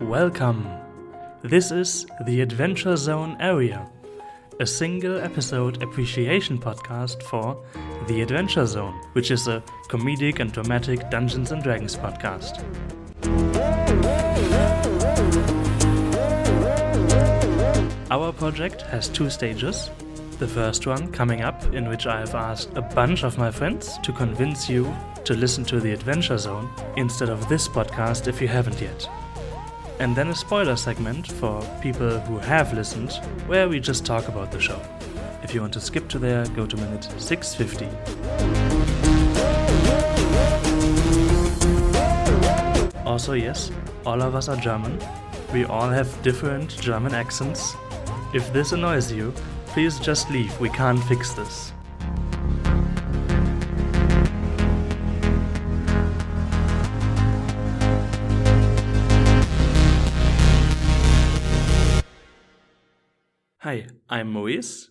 Welcome! This is the Adventure Zone Area, a single episode appreciation podcast for the Adventure Zone, which is a comedic and dramatic Dungeons & Dragons podcast. Our project has 2 stages. The first one coming up, in which I have asked a bunch of my friends to convince you to listen to the Adventure Zone instead of this podcast if you haven't yet. And then a spoiler segment for people who have listened, where we just talk about the show. If you want to skip to there, go to minute 650. Also, yes, all of us are German. We all have different German accents. If this annoys you, please just leave. We can't fix this. Hi, I'm Maurice.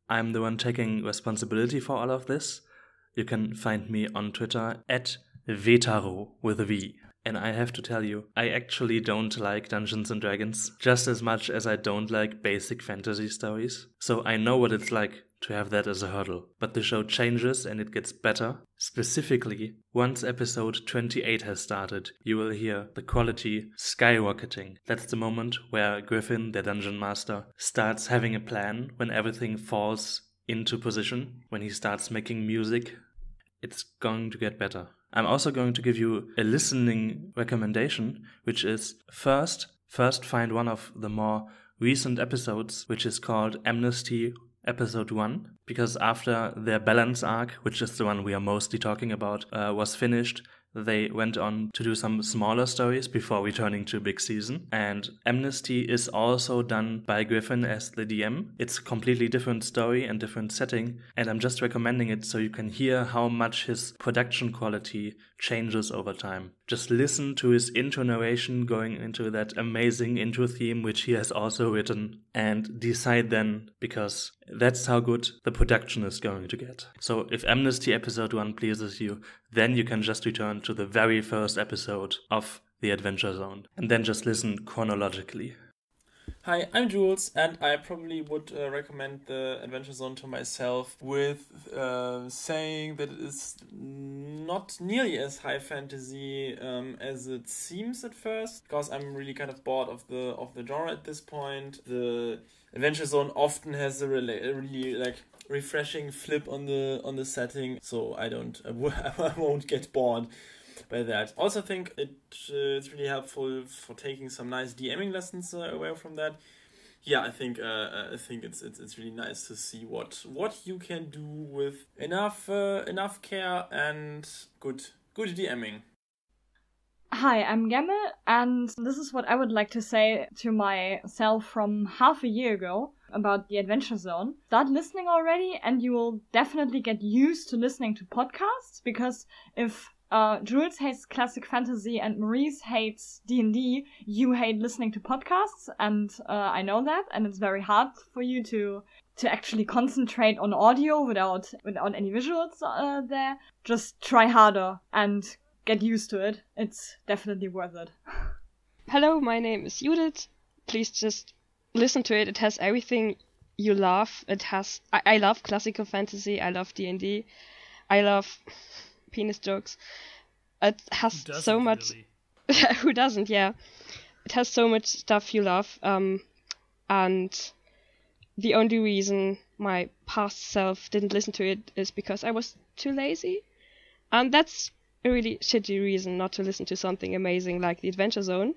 I'm the one taking responsibility for all of this. You can find me on Twitter at Vetaro with a V. And I have to tell you, I actually don't like Dungeons & Dragons just as much as I don't like basic fantasy stories. So I know what it's like to have that as a hurdle. But the show changes and it gets better. Specifically, once episode 28 has started, you will hear the quality skyrocketing. That's the moment where Griffin, the dungeon master, starts having a plan when everything falls into position, when he starts making music. It's going to get better. I'm also going to give you a listening recommendation, which is first find one of the more recent episodes, which is called Amnesty Episode 1, because after their balance arc, which is the one we are mostly talking about, was finished, they went on to do some smaller stories before returning to a big season. And Amnesty is also done by Griffin as the DM. It's a completely different story and different setting, and I'm just recommending it so you can hear how much his production quality changes over time. Just listen to his intro narration going into that amazing intro theme, which he has also written, and decide then, because that's how good the production is going to get. So if Amnesty Episode 1 pleases you, then you can just return to the very first episode of the Adventure Zone, and then just listen chronologically. Hi, I'm Jules, and I probably would recommend the Adventure Zone to myself with saying that it is not nearly as high fantasy as it seems at first, because I'm really kind of bored of the genre at this point. The Adventure Zone often has a really like refreshing flip on the setting, so I won't get bored by that. Also think it's really helpful for taking some nice DMing lessons away from that. Yeah, I think it's really nice to see what you can do with enough care and good DMing. Hi, I'm Gemme, and this is what I would like to say to myself from half a year ago about the Adventure Zone. Start listening already, and you will definitely get used to listening to podcasts, because if Jules hates classic fantasy and Maurice hates D&D, you hate listening to podcasts, and I know that, and it's very hard for you to actually concentrate on audio without any visuals there. Just try harder and get used to it. It's definitely worth it. Hello, my name is Judith. Please just listen to it. It has everything you love. I love classical fantasy. I love D&D. I love penis jokes. It has so much. Really? Who doesn't? Yeah, it has so much stuff you love. And the only reason my past self didn't listen to it is because I was too lazy, and that's a really shitty reason not to listen to something amazing like the Adventure Zone.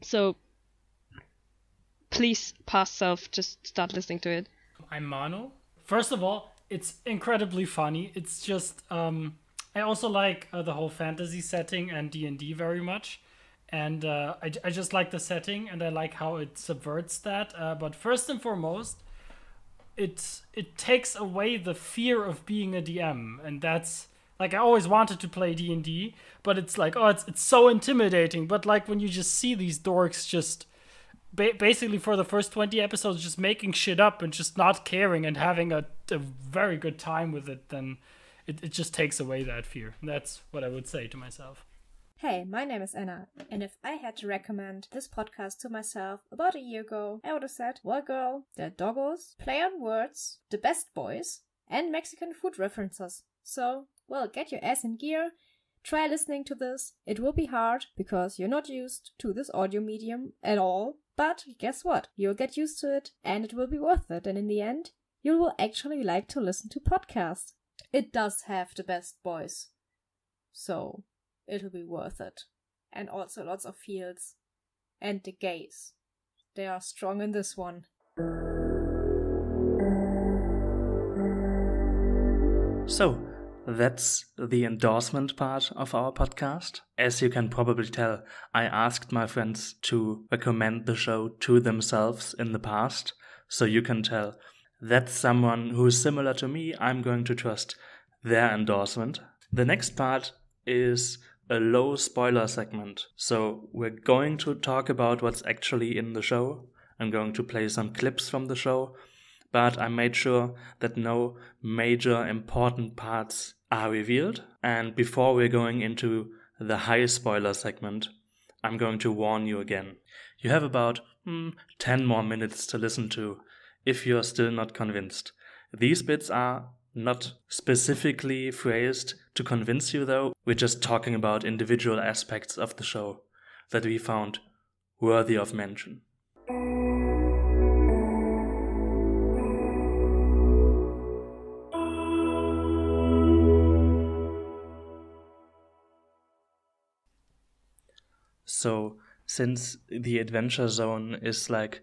So please, past self, just start listening to it. I'm Mano. First of all, it's incredibly funny. It's just I also like the whole fantasy setting and D&D very much, and I just like the setting, and I like how it subverts that. But first and foremost, it takes away the fear of being a DM, and that's like, I always wanted to play D&D, but it's like, oh, it's so intimidating. But like when you just see these dorks just basically for the first 20 episodes just making shit up and just not caring and having a very good time with it, then it just takes away that fear. And that's what I would say to myself. Hey, my name is Anna, and if I had to recommend this podcast to myself about a year ago, I would have said, well, girl, there are doggos, play on words, the best boys, and Mexican food references. So, well, get your ass in gear, try listening to this. It will be hard, because you're not used to this audio medium at all, but guess what? You'll get used to it, and it will be worth it, and in the end, you will actually like to listen to podcasts. It does have the best boys. So, it'll be worth it. And also lots of feels. And the gays. They are strong in this one. So, that's the endorsement part of our podcast. As you can probably tell, I asked my friends to recommend the show to themselves in the past. So you can tell that's someone who's similar to me. I'm going to trust their endorsement. The next part is a low spoiler segment. So we're going to talk about what's actually in the show. I'm going to play some clips from the show, but I made sure that no major important parts are revealed. And before we're going into the high spoiler segment, I'm going to warn you again. You have about 10 more minutes to listen to if you're still not convinced. These bits are not specifically phrased to convince you, though. We're just talking about individual aspects of the show that we found worthy of mention. So, since the Adventure Zone is like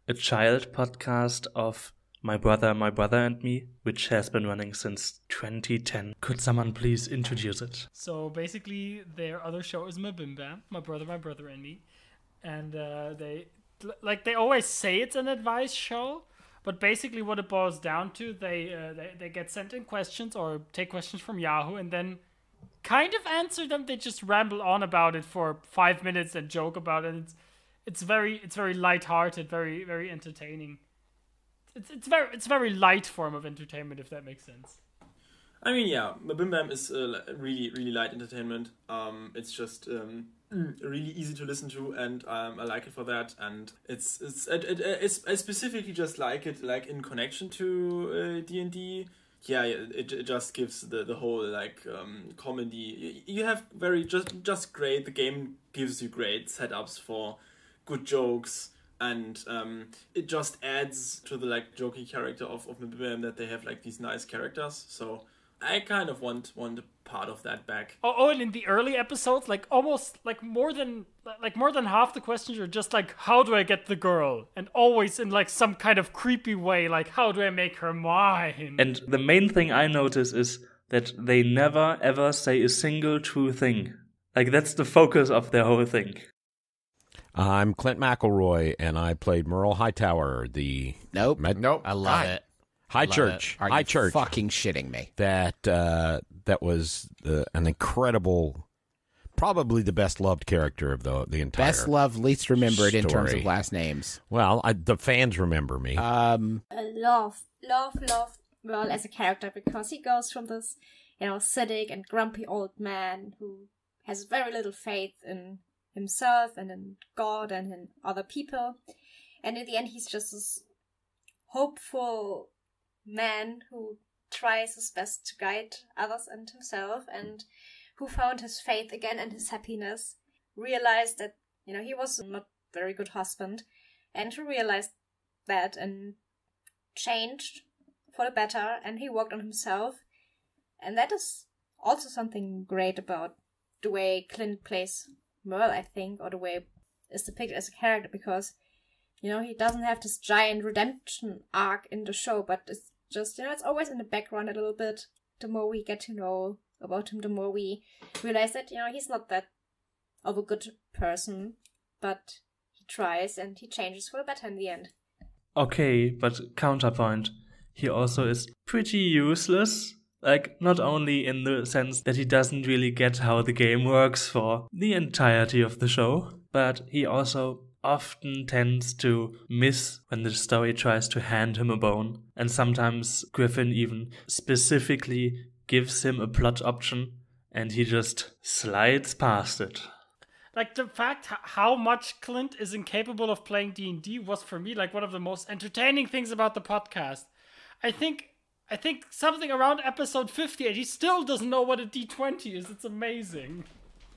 a child podcast of My Brother, and Me, which has been running since 2010. Could someone please introduce it? So basically, their other show is Bim Bam, My Brother, and Me. And they always say it's an advice show, but basically what it boils down to, they get sent in questions or take questions from Yahoo and then kind of answer them. They just ramble on about it for 5 minutes and joke about it. It's very lighthearted, very, very entertaining. It's very light form of entertainment, if that makes sense. I mean, yeah, Bim Bam is really, really light entertainment. It's just really easy to listen to, and I like it for that. And I specifically just like it, like in connection to D&D. Yeah, it just gives the whole like comedy. You have just great. The game gives you great setups for good jokes. And it just adds to the like jokey character of Bim that they have like these nice characters. So I kind of want a part of that back. Oh, and in the early episodes, like almost like more than half the questions are just like, how do I get the girl? And always in like some kind of creepy way, like how do I make her mine? And the main thing I notice is that they never ever say a single true thing. Like that's the focus of their whole thing. I'm Clint McElroy, and I played Merle Hightower, the... Nope. I love it. High Church. Are High you Church. fucking shitting me? That was an incredible, probably the best loved character of the entire Best loved, least remembered in terms story. of last names. Well, the fans remember me. I love Merle as a character because he goes from this, cynic and grumpy old man who has very little faith in himself and in God and in other people, and in the end he's just this hopeful man who tries his best to guide others and himself, and who found his faith again and his happiness, realized that he was not a very good husband, and who realized that and changed for the better, and he worked on himself. And that is also something great about the way Clint plays Merle, I think, or the way is depicted as a character, because he doesn't have this giant redemption arc in the show, but it's just it's always in the background a little bit. The more we get to know about him, the more we realize that he's not that of a good person, but he tries and he changes for the better in the end. Okay, but counterpoint, he also is pretty useless. Like, not only in the sense that he doesn't really get how the game works for the entirety of the show, but he also often tends to miss when the story tries to hand him a bone. And sometimes Griffin even specifically gives him a plot option and he just slides past it. Like, the fact how much Clint is incapable of playing D&D was for me like one of the most entertaining things about the podcast. I think something around episode 50 and he still doesn't know what a D20 is. It's amazing.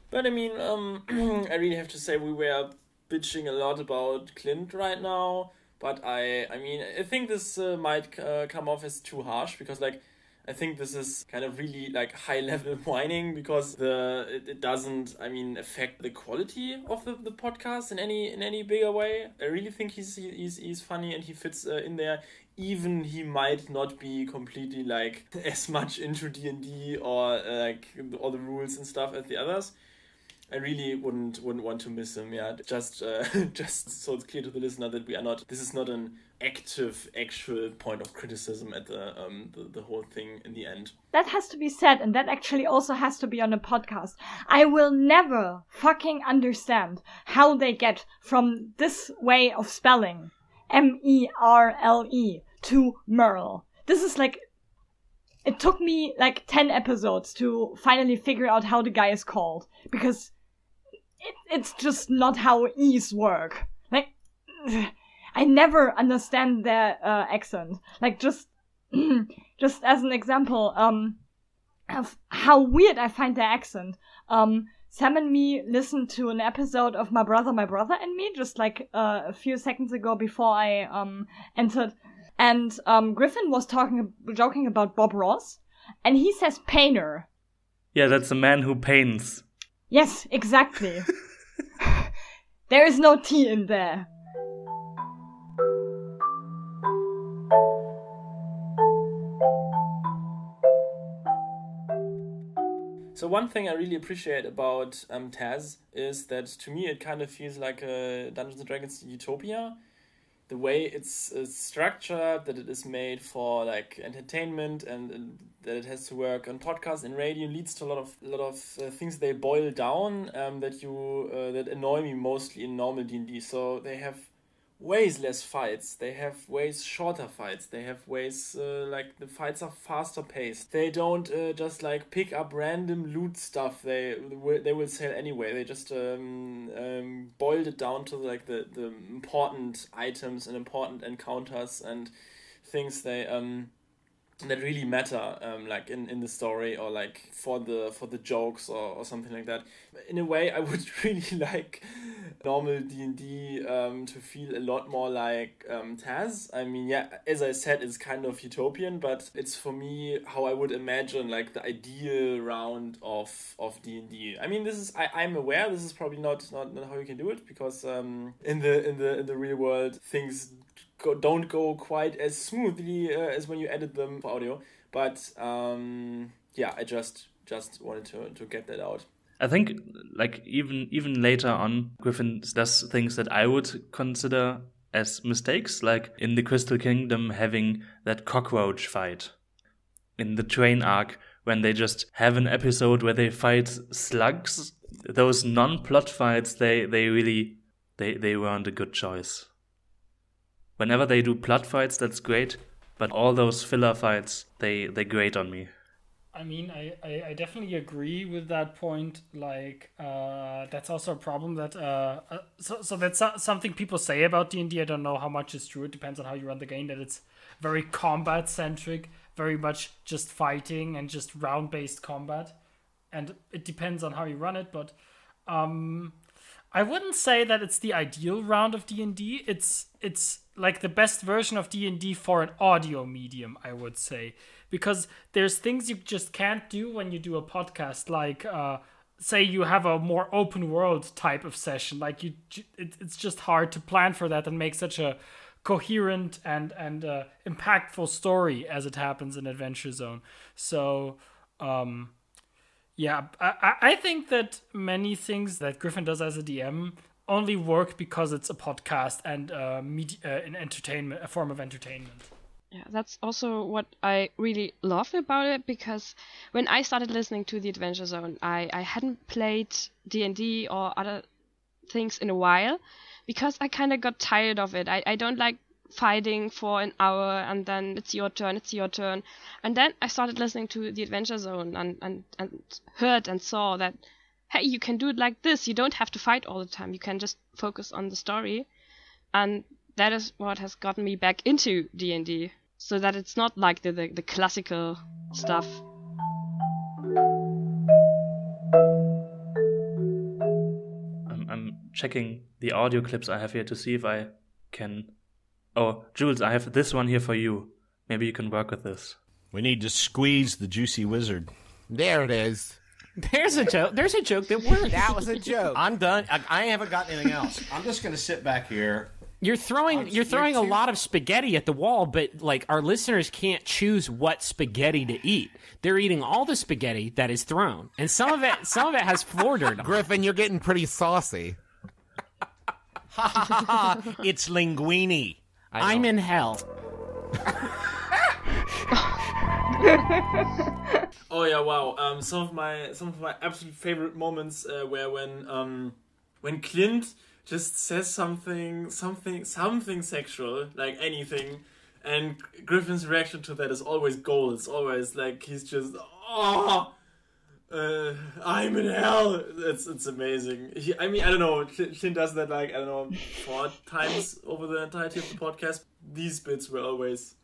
But I mean, I really have to say we were bitching a lot about Clint right now. But I mean, I think this might come off as too harsh because like I think this is kind of really like high level whining because it doesn't, I mean, affect the quality of the podcast in any bigger way. I really think he's funny and he fits in there. Even he might not be completely like as much into D&D or like all the rules and stuff as the others. I really wouldn't want to miss him. Yeah, just so it's clear to the listener that this is not an actual point of criticism at the whole thing in the end. That has to be said, and that actually also has to be on a podcast. I will never fucking understand how they get from this way of spelling, Merle, to Merle. This is like, it took me like 10 episodes to finally figure out how the guy is called, because it's just not how E's work. Like, I never understand their accent. Like, just as an example of how weird I find their accent. Sam and me listened to an episode of My Brother and Me just like a few seconds ago before I entered. And Griffin was joking about Bob Ross, and he says painter. Yeah, that's the man who paints. Yes, exactly. There is no T in there. So one thing I really appreciate about TAZ is that to me it kind of feels like a Dungeons & Dragons utopia. The way it's structured, that it is made for like entertainment and that it has to work on podcasts and radio leads to a lot of things they boil down that annoy me mostly in normal D&D. So they have ways less fights. They have ways shorter fights. They have ways like the fights are faster paced. They don't just like pick up random loot stuff. They will sell anyway. They just boiled it down to like the important items and important encounters and things that really matter, like in the story or like for the jokes or something like that. In a way, I would really like normal D&D to feel a lot more like TAZ. I mean, yeah, as I said, it's kind of utopian, but it's for me how I would imagine like the ideal round of D&D. I mean, I'm aware this is probably not how you can do it because in the real world things don't go quite as smoothly as when you edit them for audio. But yeah, I just wanted to get that out. I think like even later on, Griffin does things that I would consider as mistakes, like in the Crystal Kingdom having that cockroach fight. In the train arc, when they just have an episode where they fight slugs, those non-plot fights, they weren't a good choice. Whenever they do plot fights, that's great, but all those filler fights, they grate on me. I mean, I definitely agree with that point. Like, that's also a problem that so that's something people say about D&D. I don't know how much is true. It depends on how you run the game. That it's very combat centric, very much just fighting and just round based combat, and it depends on how you run it. But I wouldn't say that it's the ideal round of D&D. It's like the best version of D&D for an audio medium, I would say. Because there's things you just can't do when you do a podcast, like say you have a more open world type of session. Like it's just hard to plan for that and make such a coherent and impactful story as it happens in Adventure Zone. So yeah, I think that many things that Griffin does as a DM only work because it's a podcast and an entertainment, a form of entertainment. Yeah, that's also what I really love about it, because when I started listening to the Adventure Zone, I hadn't played D&D or other things in a while, because I kind of got tired of it. I don't like fighting for an hour, and then it's your turn. And then I started listening to the Adventure Zone and heard and saw that, hey, you can do it like this. You don't have to fight all the time. You can just focus on the story. And that is what has gotten me back into D&D. So that it's not like the classical stuff. I'm checking the audio clips I have here to see if I can... Oh, Jules, I have this one here for you. Maybe you can work with this. We need to squeeze the juicy wizard. There it is. There's a joke. There's a joke that worked. That was a joke. I'm done. I haven't got anything else. I'm just going to sit back here. You're throwing a lot of spaghetti at the wall, but like our listeners can't choose what spaghetti to eat. They're eating all the spaghetti that is thrown, and some of it has floor dirt on it. Griffin, you're getting pretty saucy. Ha ha ha ha! It's linguine. I'm in hell. Oh yeah, wow. Some of my absolute favorite moments were when Clint just says something sexual, like anything, and Griffin's reaction to that is always gold. It's always like he's just I'm in hell. It's amazing. I don't know. Clint does that 4 times over the entirety of the podcast. These bits were always.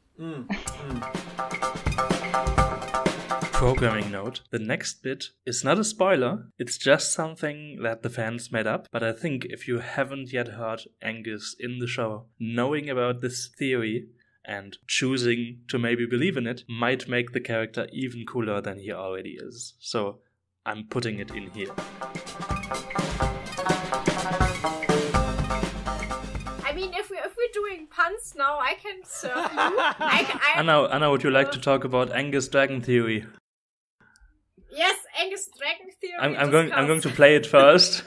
Programming note. The next bit is not a spoiler. It's just something that the fans made up. But I think if you haven't yet heard Angus in the show, knowing about this theory and choosing to maybe believe in it might make the character even cooler than he already is. So I'm putting it in here. I mean, if we're doing puns now, I can serve you. Anna, would you like to talk about Angus Dragon Theory? Yes, Angus Dragon Theory. I'm going to play it first,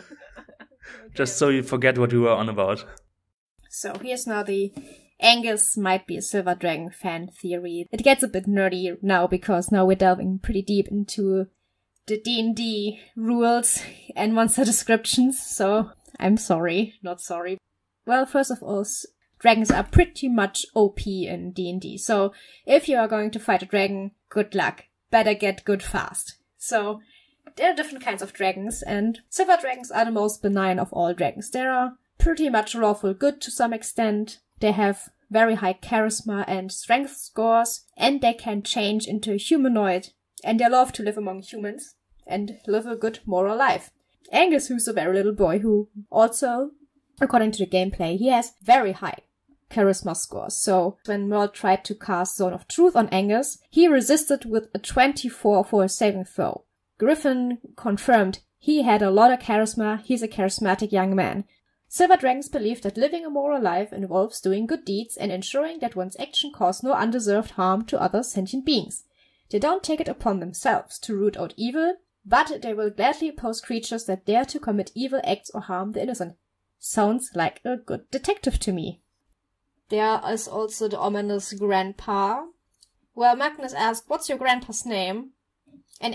just so you forget what we were on about. So here's now the Angus might be a Silver Dragon fan theory. It gets a bit nerdy now because now we're delving pretty deep into the D&D rules and monster descriptions. So I'm sorry, not sorry. Well, first of all, dragons are pretty much OP in D&D. So if you are going to fight a dragon, good luck. Better get good fast. So there are different kinds of dragons, and silver dragons are the most benign of all dragons. They are pretty much lawful good to some extent. They have very high charisma and strength scores, and they can change into a humanoid, and they love to live among humans and live a good moral life. Angus, who's a very little boy who also, according to the gameplay, he has very high charisma scores. So when Merle tried to cast Zone of Truth on Angus, he resisted with a 24 for a saving throw. Griffin confirmed he had a lot of charisma. He's a charismatic young man. Silver dragons believe that living a moral life involves doing good deeds and ensuring that one's action cause no undeserved harm to other sentient beings. They don't take it upon themselves to root out evil, but they will gladly oppose creatures that dare to commit evil acts or harm the innocent. Sounds like a good detective to me. There is also the ominous grandpa. Well, Magnus asked, what's your grandpa's name? And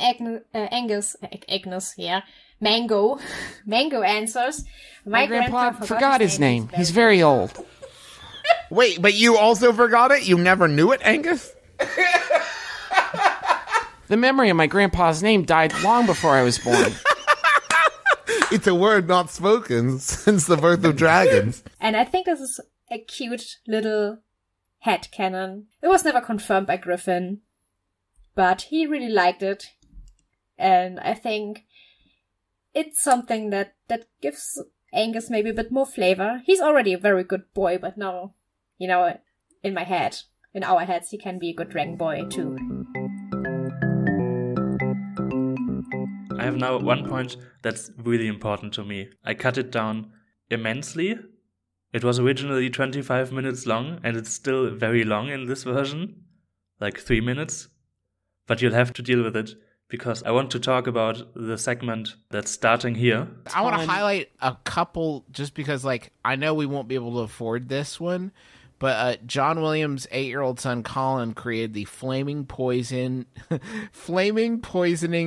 Mango answers, my grandpa forgot his name. He's very old. Wait, but you also forgot it? You never knew it, Angus? The memory of my grandpa's name died long before I was born. It's a word not spoken since the birth of dragons. And I think this is a cute little headcanon. It was never confirmed by Griffin, but he really liked it. And I think it's something that gives Angus maybe a bit more flavor. He's already a very good boy, but now, in our heads, he can be a good dragon boy too. I have now one point that's really important to me. I cut it down immensely. It was originally 25 minutes long, and it's still very long in this version, like 3 minutes. But you'll have to deal with it, because I want to talk about the segment that's starting here. I want to highlight a couple, just because, I know we won't be able to afford this one, But John Williams' 8-year-old son Colin created the flaming poisoning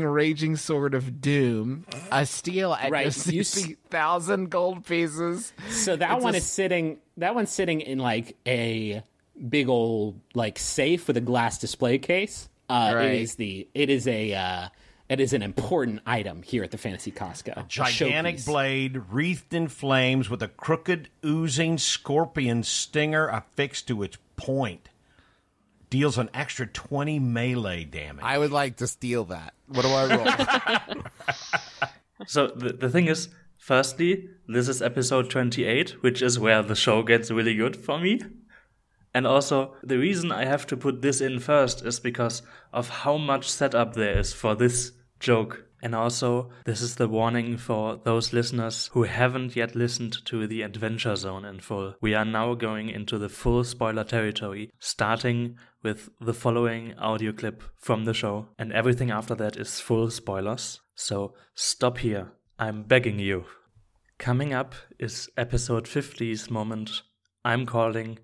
raging sword of doom, a steal at Right, just 60,000 gold pieces. So one's sitting in like a big old like safe with a glass display case. Right. It is an important item here at the Fantasy Costco. Gigantic blade wreathed in flames with a crooked, oozing scorpion stinger affixed to its point. Deals an extra 20 melee damage. I would like to steal that. What do I roll? So the thing is, firstly, this is episode 28, which is where the show gets really good for me. And also, the reason I have to put this in first is because of how much setup there is for this joke. And also, this is the warning for those listeners who haven't yet listened to the Adventure Zone in full. We are now going into the full spoiler territory, starting with the following audio clip from the show. And everything after that is full spoilers. So stop here. I'm begging you. Coming up is episode 50's moment I'm calling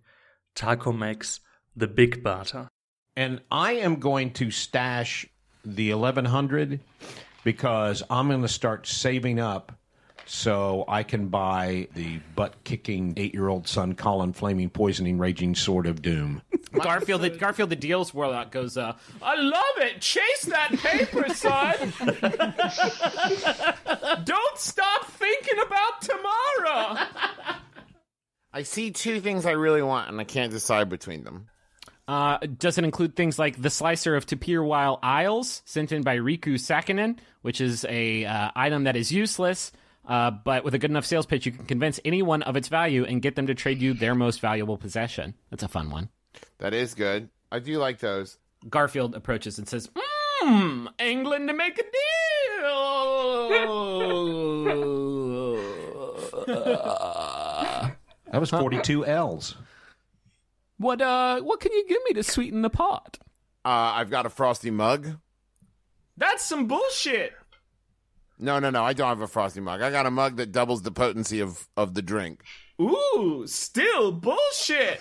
Taco Makes the Big Barter. And I am going to stash the 1100 because I'm going to start saving up so I can buy the butt-kicking 8-year-old son Colin flaming poisoning raging sword of doom. Garfield, the deals warlock goes, I love it! Chase that paper, son! Don't stop thinking about tomorrow! I see two things I really want, and I can't decide between them. Does it include things like the slicer of Tapir-Weil Isles, sent in by Riku Sakinen, which is a item that is useless, but with a good enough sales pitch, you can convince anyone of its value and get them to trade you their most valuable possession. That's a fun one. That is good. I do like those. Garfield approaches and says, England to make a deal! That was 42 L's. What can you give me to sweeten the pot? I've got a frosty mug. That's some bullshit! No, I don't have a frosty mug. I got a mug that doubles the potency of the drink. Ooh, still bullshit!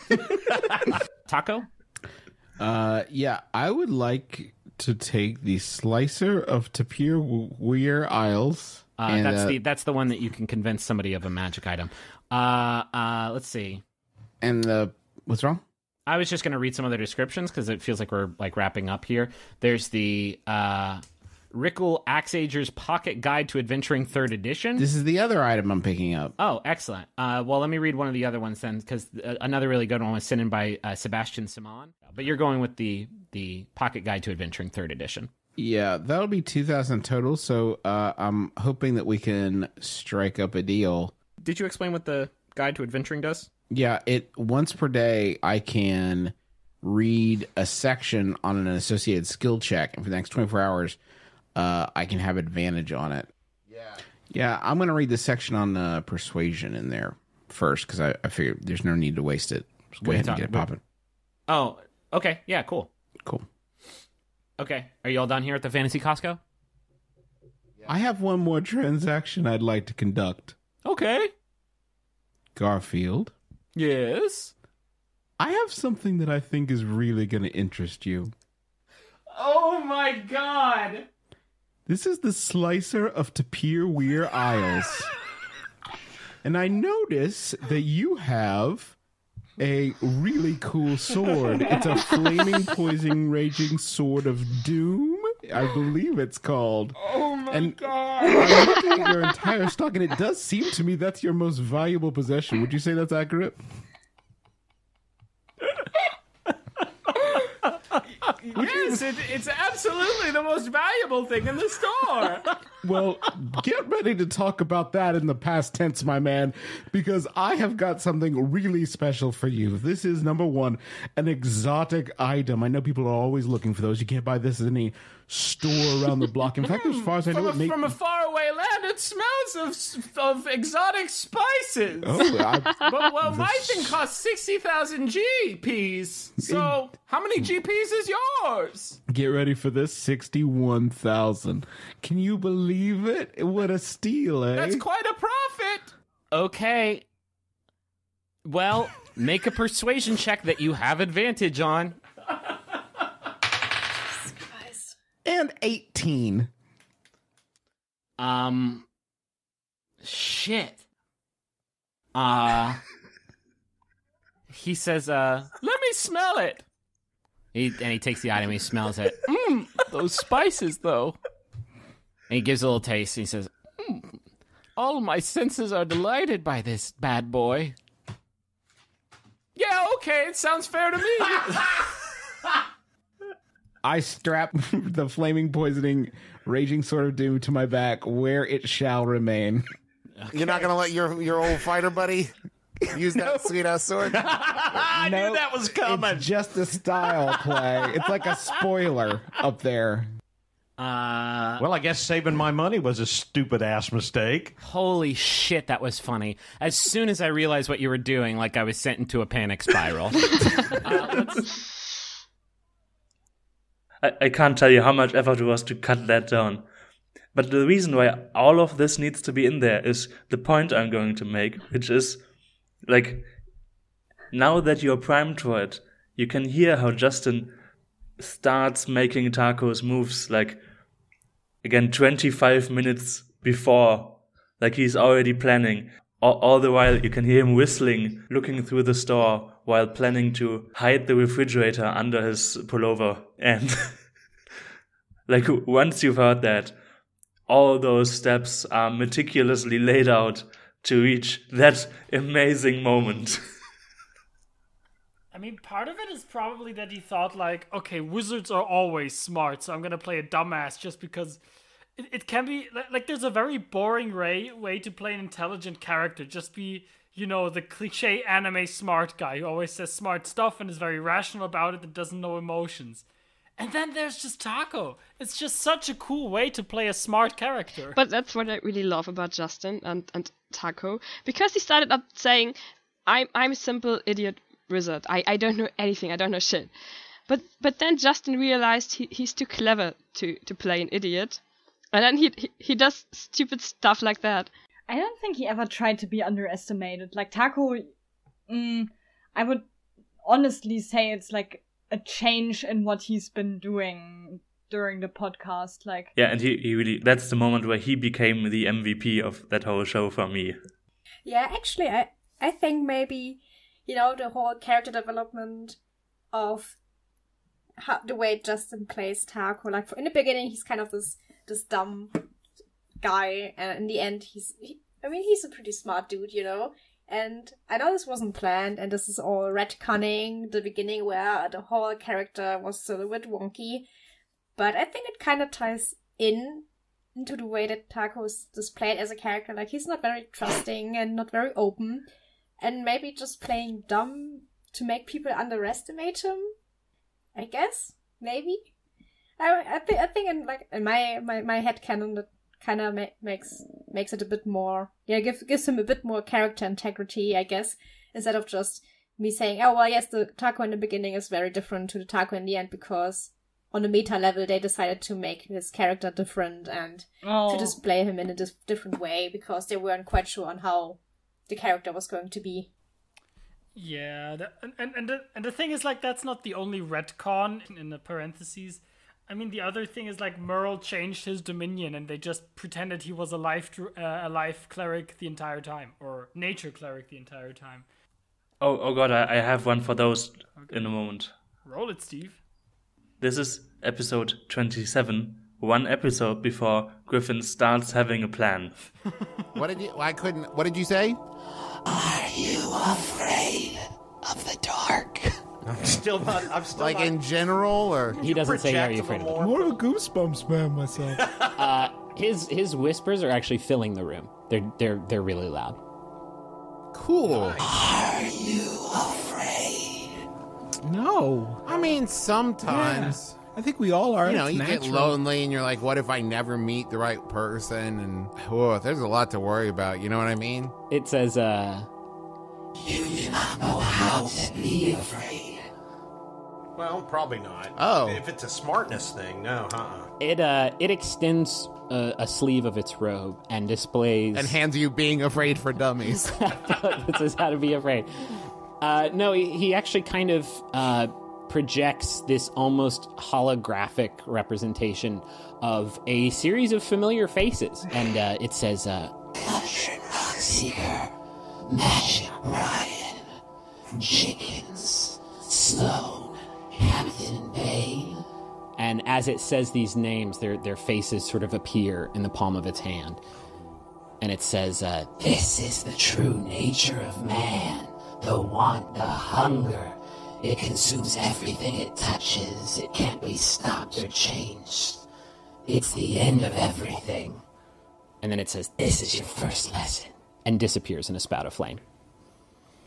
Taco? Yeah, I would like to take the slicer of Tapir-Weil Isles. That's the one that you can convince somebody of a magic item. Let's see. And what's wrong? I was just going to read some of the descriptions because it feels like we're like wrapping up here. There's the Rickle Axeager's Pocket Guide to Adventuring 3rd Edition. This is the other item I'm picking up. Oh, excellent. Well, let me read one of the other ones then, because another really good one was sent in by Sebastian Simon. But you're going with the Pocket Guide to Adventuring 3rd Edition. Yeah, that'll be 2,000 total, so I'm hoping that we can strike up a deal. Did you explain what the Guide to Adventuring does? Yeah, once per day, I can read a section on an associated skill check, and for the next 24 hours, I can have advantage on it. Yeah, I'm going to read the section on persuasion in there first, because I figured there's no need to waste it. Just go ahead and get it popping. Oh, okay. Yeah, cool. Cool. Okay, are you all done here at the Fantasy Costco? I have one more transaction I'd like to conduct. Okay. Garfield? Yes? I have something that I think is really going to interest you. Oh my god! This is the slicer of Tapir-Weil Isles. And I notice that you have a really cool sword. It's a flaming, poison, raging sword of doom, I believe it's called. Oh my god! I'm looking at your entire stock, and it does seem to me that's your most valuable possession. Would you say that's accurate? Yes, it's absolutely the most valuable thing in the store. Well, get ready to talk about that in the past tense, my man, because I have got something really special for you. This is, number one, an exotic item. I know people are always looking for those. You can't buy this at any store around the block. In fact, as far as I know, from a faraway land, it smells of exotic spices. Oh, but my thing costs 60,000 GPs. So how many GPs is yours? Get ready for this, 61,000. Can you believe it? What a steal, eh? That's quite a profit. Okay. Well, Make a persuasion check that you have advantage on. And 18. Shit. He says, let me smell it. He takes the item and he smells it. Those spices, though. And he gives a little taste and he says, all of my senses are delighted by this bad boy. Yeah, okay, it sounds fair to me. I strap the flaming poisoning raging sword of doom to my back where it shall remain. Okay. You're not going to let your old fighter buddy use that sweet-ass sword? I knew that was coming. It's just a style play. It's like a spoiler up there. Well, I guess saving my money was a stupid-ass mistake. Holy shit, that was funny. As soon as I realized what you were doing, like I was sent into a panic spiral. I can't tell you how much effort it was to cut that down. But the reason why all of this needs to be in there is the point I'm going to make, which is, like, now that you're primed for it, you can hear how Justin starts making Taco's moves, like, again, 25 minutes before. Like, he's already planning. All the while, you can hear him whistling, looking through the store, while planning to hide the refrigerator under his pullover. And, like, once you've heard that, all those steps are meticulously laid out to reach that amazing moment. I mean, part of it is probably that he thought, like, okay, wizards are always smart, so I'm gonna play a dumbass just because it can be, like, there's a very boring way to play an intelligent character. Just be, you know, the cliche anime smart guy who always says smart stuff and is very rational about it and doesn't know emotions. And then there's just Taco. It's just such a cool way to play a smart character. But that's what I really love about Justin and Taco, because he started up saying, I'm a simple idiot wizard. I don't know anything. I don't know shit. But then Justin realized he's too clever to play an idiot. And then he does stupid stuff like that. I don't think he ever tried to be underestimated. Like, Taco, I would honestly say it's like a change in what he's been doing during the podcast. Like, yeah, and he really, that's the moment where he became the MVP of that whole show for me. Yeah, actually, I think maybe, you know, the whole character development of the way Justin plays Taco. Like, in the beginning, he's kind of this dumb guy, and in the end, he's a pretty smart dude, you know? And I know this wasn't planned, and this is all retconning the beginning where the whole character was a little bit wonky, but I think it kind of ties into the way that Taco is displayed as a character. Like, he's not very trusting and not very open, and maybe just playing dumb to make people underestimate him, I guess? Maybe? I think in my headcanon that kind of makes it a bit more, gives him a bit more character integrity, I guess, instead of just me saying, oh, well, yes, the Taco in the beginning is very different to the Taco in the end, because on the meta level they decided to make his character different and to display him in a different way, because they weren't quite sure on how the character was going to be. Yeah, and the thing is, like, that's not the only retcon in the parentheses. I mean, the other thing is, like, Merle changed his dominion and they just pretended he was a life cleric the entire time, or nature cleric the entire time. Oh god, I have one for those in a moment. Roll it, Steve. This is episode 27, one episode before Griffin starts having a plan. What did you say? Are you afraid of the dark? I'm still like, in general, or he doesn't say are you afraid of it. More of a goosebumps man myself. His whispers are actually filling the room. They're really loud. Cool. Are you afraid? No. I mean, sometimes. Yeah. I think we all are. You know, it's you natural. get lonely and you're like, what if I never meet the right person? And there's a lot to worry about. You know what I mean? It says, You do not know how to be afraid. Well, probably not. Oh. If it's a smartness thing, no, It extends a sleeve of its robe and displays... And hands you being afraid for dummies. This is how to be afraid. No, he actually kind of projects this almost holographic representation of a series of familiar faces. And it says, Patrick Rockseeker, Magic Ryan, Chickens, Sloan, Captain Bane. And as it says these names, their faces sort of appear in the palm of its hand. And it says, This is the true nature of man. The want, the hunger. It consumes everything it touches. It can't be stopped or changed. It's the end of everything. And then it says, This is your first lesson. And disappears in a spout of flame.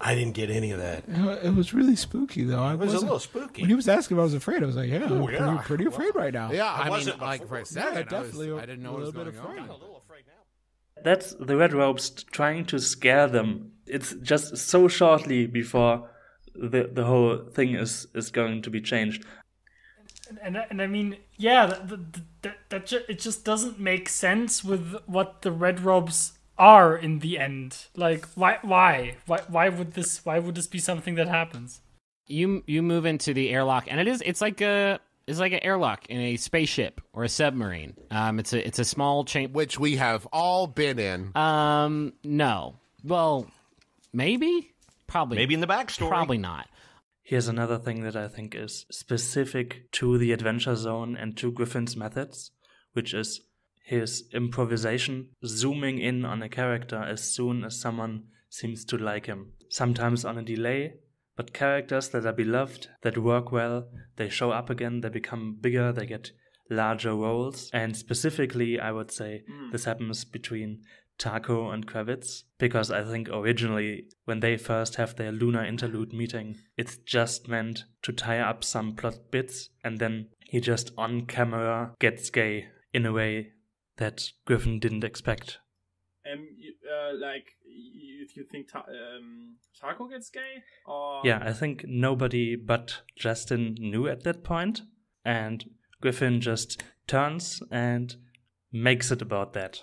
I didn't get any of that. It was really spooky, though. It was a little spooky. When he was asking if I was afraid, I was like, yeah, Ooh, I'm pretty afraid right now. Yeah, I I wasn't mean, like for a second, definitely I didn't know what was going on. That's the Red Robes trying to scare them. It's just so shortly before the whole thing is going to be changed. And I mean, yeah, it just doesn't make sense with what the Red Robes are in the end. Like, why would this be something that happens? You move into the airlock, and it's like an airlock in a spaceship or a submarine. It's a small chain, which we have all been in. No, well, maybe, probably, maybe in the backstory, probably not. Here's another thing that I think is specific to the Adventure Zone and to Griffin's methods, which is his improvisation, zooming in on a character as soon as someone seems to like him. Sometimes on a delay, but characters that are beloved, that work well, they show up again, they become bigger, they get larger roles. And specifically, I would say this happens between Taco and Kravitz, because I think originally when they first have their lunar interlude meeting, it's just meant to tie up some plot bits, and then he just on camera gets gay in a way that Griffin didn't expect. You think Taco gets gay? Or... Yeah, I think nobody but Justin knew at that point, and Griffin just turns and makes it about that.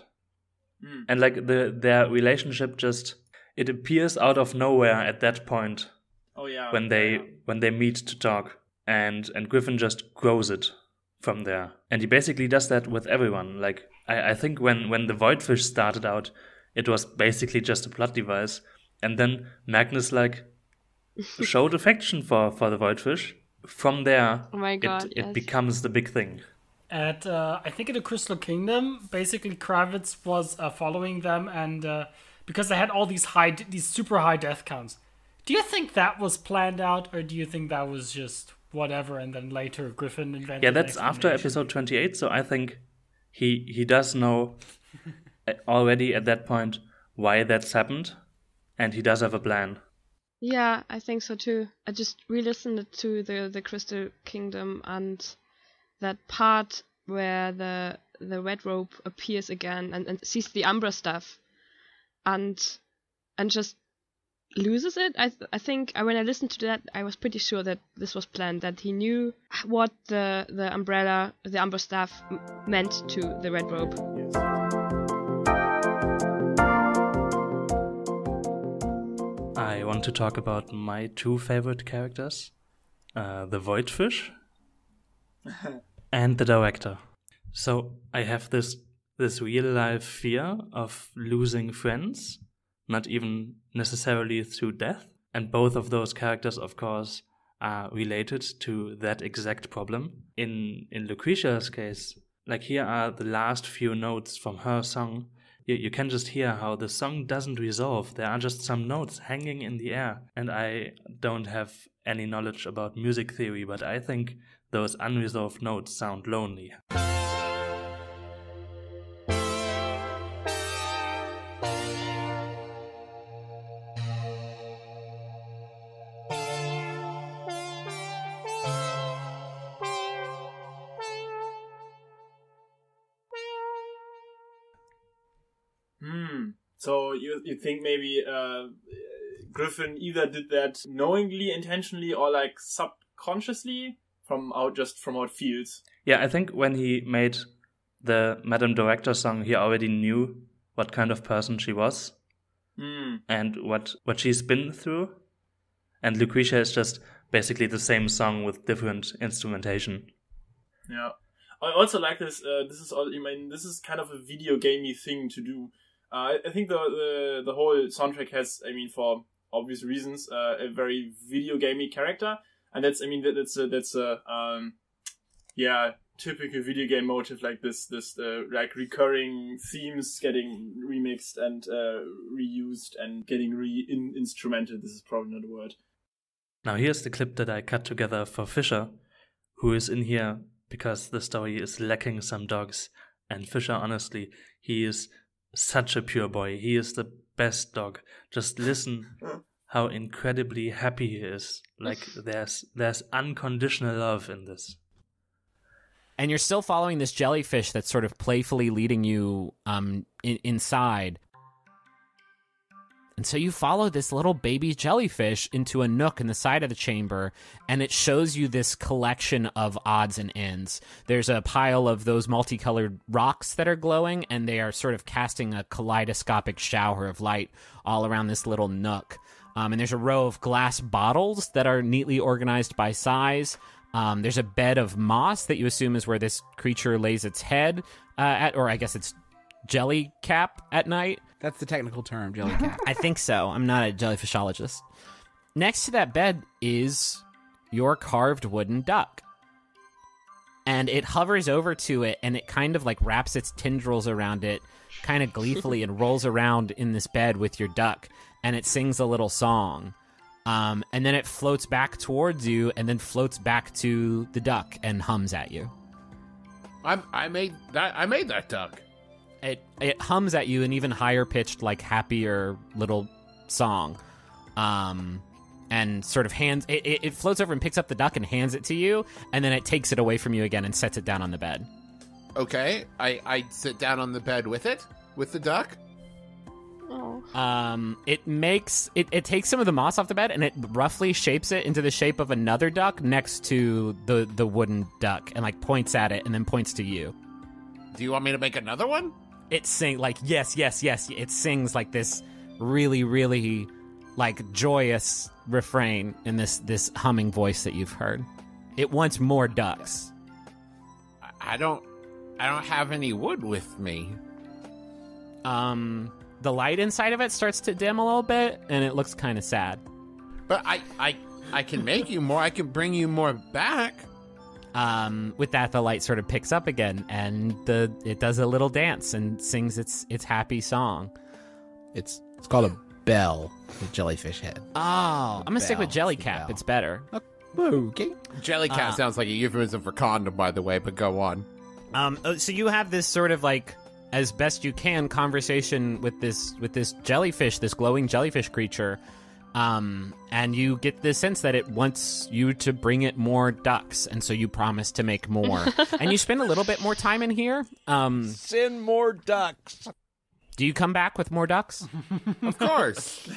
And like their relationship it appears out of nowhere at that point. Oh yeah. When they meet to talk, and Griffin just grows it from there. And he basically does that with everyone. Like I think when the Voidfish started out, it was basically just a plot device. And then Magnus showed affection for the Voidfish. From there, oh my God, it becomes the big thing. At I think in the Crystal Kingdom, basically Kravitz was following them, and because they had all these super high death counts. Do you think that was planned out, or do you think that was just whatever, and then later Griffin invented? Yeah, that's after episode 28, so I think he does know already at that point why that's happened, and he does have a plan. Yeah, I think so too. I just re-listened to the Crystal Kingdom and that part where the Red Robe appears again and sees the Umbra stuff and just loses it. I think when I listened to that, I was pretty sure that this was planned, that he knew what the Umbra staff meant to the Red Robe. I want to talk about my two favorite characters, the Voidfish and the director. So I have this real life fear of losing friends, not even necessarily through death. And both of those characters, of course, are related to that exact problem. In Lucretia's case, like here are the last few notes from her song. You can just hear how the song doesn't resolve. There are just some notes hanging in the air. And I don't have any knowledge about music theory, but I think those unresolved notes sound lonely. So you think maybe Griffin either did that knowingly, intentionally, or like subconsciously from how it feels? Yeah, I think when he made the Madame Director song, he already knew what kind of person she was and what she's been through. And Lucretia is just basically the same song with different instrumentation. Yeah. I also like this. This is kind of a video gamey thing to do. I think the whole soundtrack has, for obvious reasons, a very video gamey character, and that's a typical video game motive, like this like recurring themes getting remixed and reused and getting instrumented. This is probably not a word. Now here's the clip that I cut together for Fisher, who is in here because the story is lacking some dogs. And Fisher, honestly, he is such a pure boy. He is the best dog. Just listen how incredibly happy he is. Like there's unconditional love in this. And you're still following this jellyfish that's sort of playfully leading you inside. And so you follow this little baby jellyfish into a nook in the side of the chamber, and it shows you this collection of odds and ends. There's a pile of those multicolored rocks that are glowing, and they are sort of casting a kaleidoscopic shower of light all around this little nook. And there's a row of glass bottles that are neatly organized by size. There's a bed of moss that you assume is where this creature lays its head or I guess it's jelly cap at night. That's the technical term, jelly cap. I think so. I'm not a jellyfishologist. Next to that bed is your carved wooden duck. And it hovers over to it, and it kind of like wraps its tendrils around it, kind of gleefully, and rolls around in this bed with your duck, and it sings a little song. And then it floats back towards you, and then floats back to the duck and hums at you. I made that duck. It hums at you an even higher pitched, like happier little song, and sort of hands. It floats over and picks up the duck and hands it to you, and then it takes it away from you again and sets it down on the bed. Okay, I sit down on the bed with the duck. Oh. It takes some of the moss off the bed and it roughly shapes it into the shape of another duck next to the wooden duck, and like points at it and then points to you. Do you want me to make another one? It sings like yes. It sings like this really, really like joyous refrain in this humming voice that you've heard. It wants more ducks. I don't have any wood with me. The light inside of it starts to dim a little bit, and it looks kind of sad. But I can make you more. I can bring you more back. With that, the light sort of picks up again, and it does a little dance and sings its happy song. It's called a bell with jellyfish head. Oh, I'm gonna stick with jellycap. It's better. Okay. Jellycat sounds like a euphemism for condom, by the way. But go on. So you have this sort of like, as best you can, conversation with this jellyfish, this glowing jellyfish creature. And you get the sense that it wants you to bring it more ducks, and so you promise to make more. And you spend a little bit more time in here. Send more ducks. Do you come back with more ducks? Of course.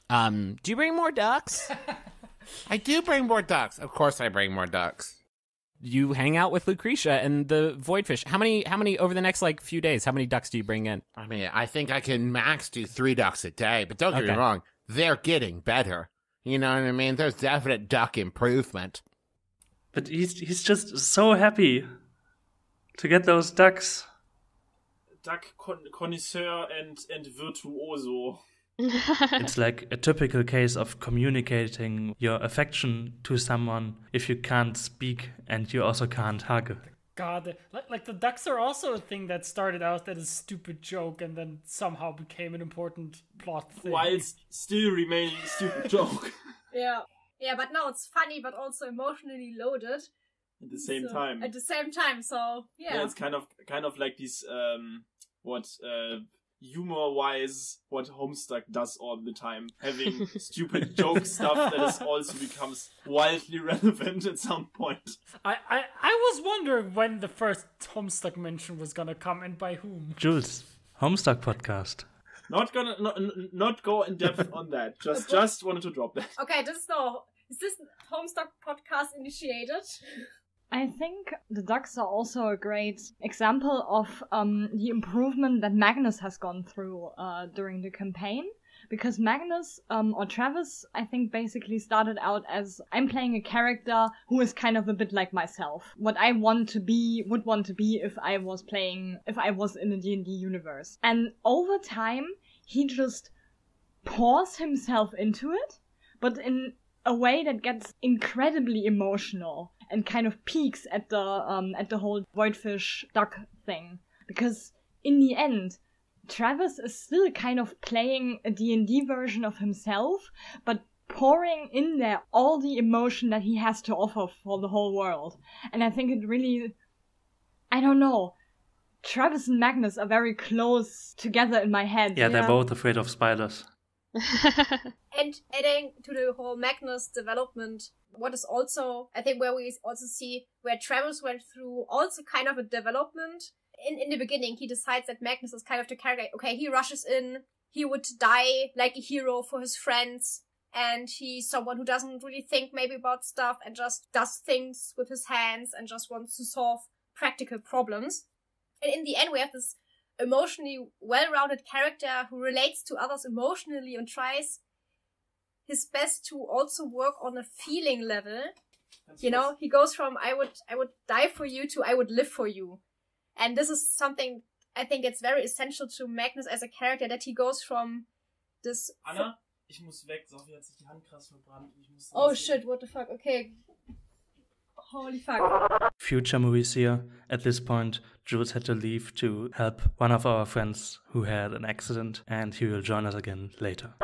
Do you bring more ducks? I do bring more ducks. Of course I bring more ducks. You hang out with Lucretia and the voidfish. How many over the next like few days? How many ducks do you bring in? I mean, I think I can max do 3 ducks a day, but don't get me wrong. They're getting better. You know what I mean? There's definite duck improvement. But he's just so happy to get those ducks. Duck connoisseur and virtuoso. It's like a typical case of communicating your affection to someone if you can't speak and you also can't hug. God, like the ducks are also a thing that started out as a stupid joke and then somehow became an important plot thing. While it's still remaining a stupid joke. Yeah, but now it's funny but also emotionally loaded. At the same time. At the same time, so yeah. It's kind of like these humor-wise, what Homestuck does all the time, having stupid joke stuff that is also becomes wildly relevant at some point. I was wondering when the first Homestuck mention was gonna come and by whom. Jules, Homestuck podcast. Not go in depth on that. Just wanted to drop that. Okay, is this Homestuck podcast initiated? I think the ducks are also a great example of the improvement that Magnus has gone through during the campaign, because Magnus, or Travis, I think basically started out as, I'm playing a character who is kind of a bit like myself. What I would want to be if I was in a D&D universe. And over time, he just pours himself into it, but in a way that gets incredibly emotional and kind of peaks at the whole Voidfish duck thing. Because in the end, Travis is still kind of playing a D&D version of himself, but pouring in there all the emotion that he has to offer for the whole world. And I think it really, I don't know, Travis and Magnus are very close together in my head. Yeah, they're both afraid of spiders. And adding to the whole Magnus development, what is also, I think, where we also see where Travis went through also kind of a development. In the beginning, he decides that Magnus is kind of the character. Okay, he rushes in, he would die like a hero for his friends, and he's someone who doesn't really think maybe about stuff and just does things with his hands and just wants to solve practical problems. And in the end, we have this emotionally well-rounded character who relates to others emotionally and tries his best to also work on a feeling level. You know, he goes from I would die for you to I would live for you. And this is something I think it's very essential to Magnus as a character, that he goes from this... Anna, ich muss weg. Sophie hat sich die Hand krass verbrannt. Oh shit, what the fuck? Okay. Holy fuck. Future movies here. At this point, Jules had to leave to help one of our friends who had an accident, and he will join us again later.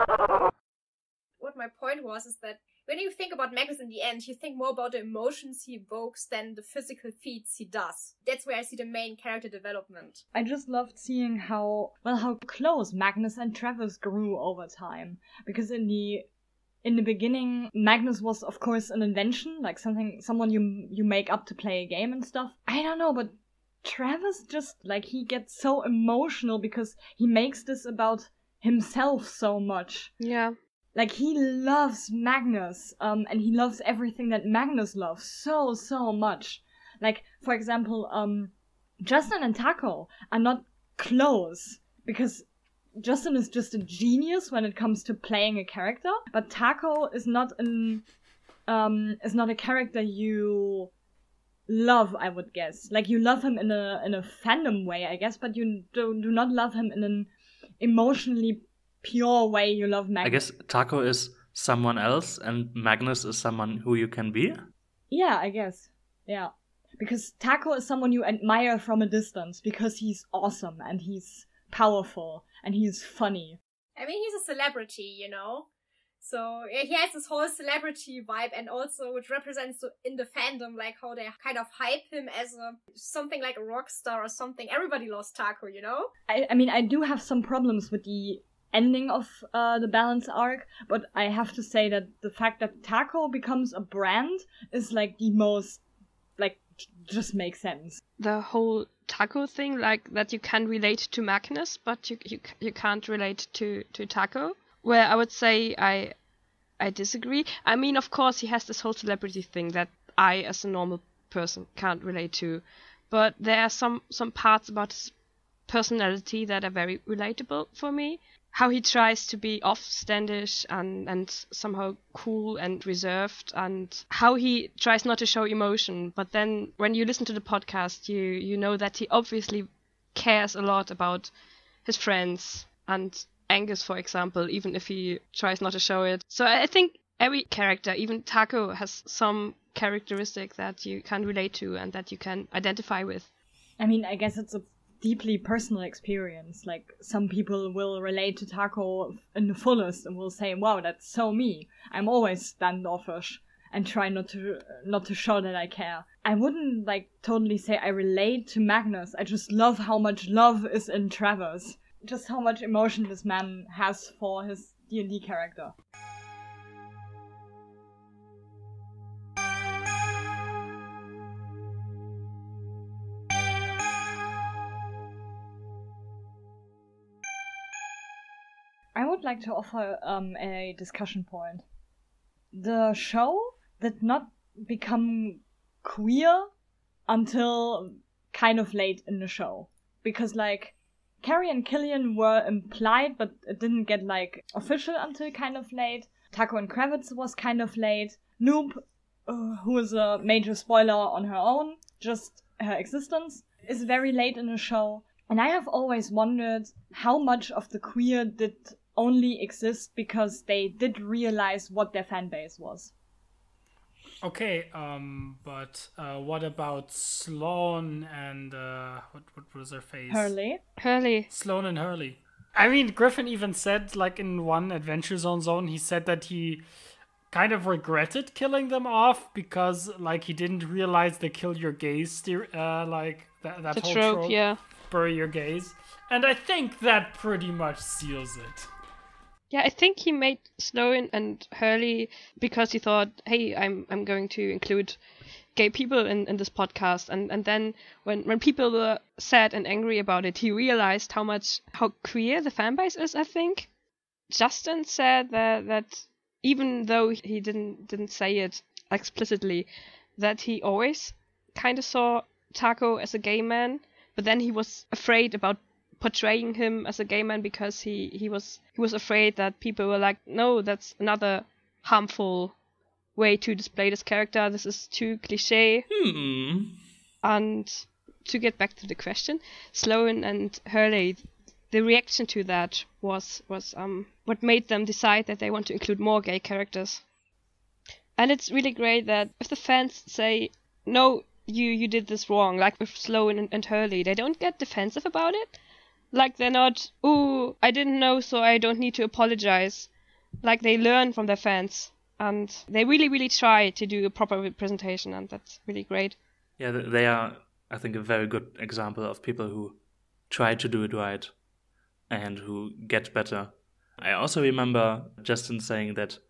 What my point was is that when you think about Magnus in the end, you think more about the emotions he evokes than the physical feats he does. That's where I see the main character development. I just loved seeing how close Magnus and Travis grew over time. Because in the beginning, Magnus was of course an invention, like someone you make up to play a game and stuff. I don't know, but Travis just, like, he gets so emotional because he makes this about himself so much. Yeah. Like, he loves Magnus, and he loves everything that Magnus loves so much. Like, for example, Justin and Taco are not close, because Justin is just a genius when it comes to playing a character, but Taco is not a character you love, I would guess. Like, you love him in a fandom way, I guess, but you do not love him in an emotionally pure way you love Magnus. I guess Taco is someone else and Magnus is someone who you can be? Yeah, I guess. Yeah. Because Taco is someone you admire from a distance because he's awesome and he's powerful and he's funny. I mean, he's a celebrity, you know? So he has this whole celebrity vibe, and also which represents in the fandom, like how they kind of hype him as something like a rock star or something. Everybody loves Taco, you know? I mean, I do have some problems with the ending of the Balance arc, but I have to say that the fact that Taco becomes a brand is like the most, like, just makes sense. The whole Taco thing, like that you can relate to Magnus, but you can't relate to Taco, where I would say I disagree. I mean, of course, he has this whole celebrity thing that I, as a normal person, can't relate to, but there are some parts about his personality that are very relatable for me. How he tries to be offstandish and somehow cool and reserved, and how he tries not to show emotion. But then when you listen to the podcast, you know that he obviously cares a lot about his friends and Angus, for example, even if he tries not to show it. So I think every character, even Taco, has some characteristic that you can relate to and that you can identify with. I mean, I guess it's a deeply personal experience. Like, some people will relate to Taco in the fullest and will say, wow, that's so me. I'm always standoffish and try not to show that I care. I wouldn't, like, totally say I relate to Magnus. I just love how much love is in Travis. Just how much emotion this man has for his D&D character. I would like to offer a discussion point. The show did not become queer until kind of late in the show. Because, like, Carrie and Killian were implied, but it didn't get, like, official until kind of late. Taco and Kravitz was kind of late. Noob, who is a major spoiler on her own, just her existence, is very late in the show. And I have always wondered how much of the queer did only exist because they did realize what their fan base was. Okay, but what about Sloane and what was her face? Hurley. Sloane and Hurley. I mean, Griffin even said, like in one Adventure Zone, he said that he kind of regretted killing them off because, like, he didn't realize the kill your gaze, like that whole trope. Yeah. Bury your gaze, and I think that pretty much seals it. Yeah, I think he made Sloane and Hurley because he thought, hey, I'm going to include gay people in this podcast. And then when people were sad and angry about it, he realized how queer the fan base is, I think. Justin said that even though he didn't say it explicitly, that he always kind of saw Taco as a gay man, but then he was afraid about portraying him as a gay man because he was afraid that people were like, no, that's another harmful way to display this character. This is too cliche. And to get back to the question, Sloane and Hurley, the reaction to that was what made them decide that they want to include more gay characters. And it's really great that if the fans say, no, you did this wrong, like with Sloane and Hurley, they don't get defensive about it. Like, they're not, ooh, I didn't know, so I don't need to apologize. Like, they learn from their fans. And they really, really try to do a proper representation, and that's really great. Yeah, they are, I think, a very good example of people who try to do it right and who get better. I also remember Justin saying that